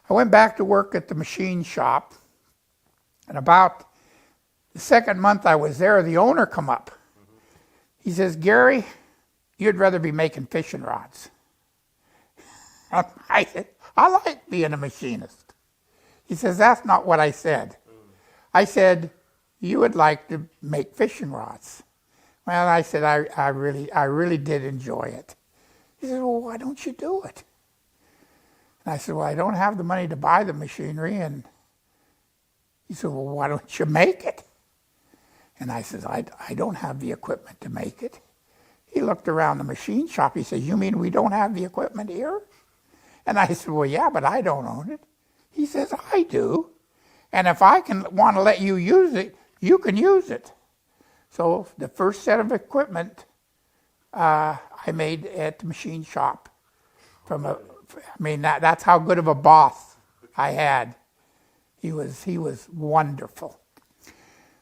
I went back to work at the machine shop, and about the second month I was there, the owner come up. He says, "Gary, you'd rather be making fishing rods." I said, "I like being a machinist." He says, "That's not what I said. I said, you would like to make fishing rods." Well, I said, I really did enjoy it. He said, "Well, why don't you do it?" And I said, "Well, I don't have the money to buy the machinery." And he said, "Well, why don't you make it?" And I said, I don't have the equipment to make it." He looked around the machine shop. He said, "You mean we don't have the equipment here?" And I said, "Well, yeah, but I don't own it." He says, "I do. And if I want to let you use it, you can use it." So the first set of equipment I made at the machine shop. That's how good of a boss I had. He was wonderful.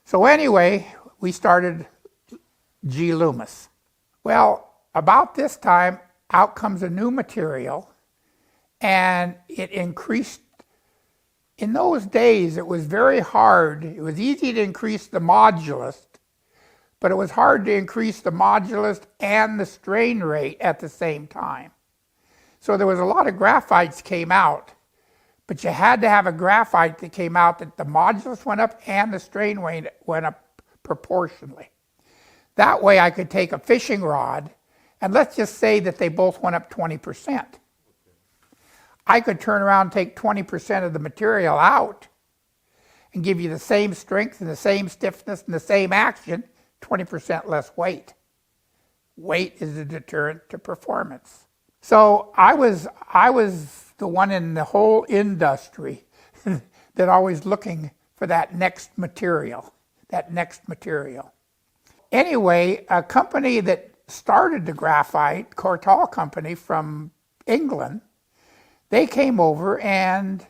So anyway, we started G.Loomis. Well, about this time, out comes a new material, and it increased. In those days, it was very hard. It was easy to increase the modulus, but it was hard to increase the modulus and the strain rate at the same time. So there was a lot of graphites came out, but you had to have a graphite that came out that the modulus went up and the strain rate went up proportionally. That way I could take a fishing rod, and let's just say that they both went up 20%. I could turn around and take 20% of the material out and give you the same strength and the same stiffness and the same action, 20% less weight. Weight is a deterrent to performance. So I was the one in the whole industry that always looking for that next material. Anyway, a company that started the graphite, Cortal Company from England, they came over, and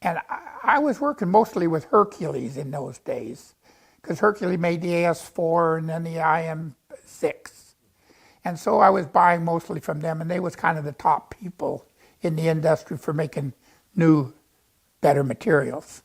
I was working mostly with Hercules in those days, because Hercules made the AS4 and then the IM6. And so I was buying mostly from them, and they was kind of the top people in the industry for making new, better materials.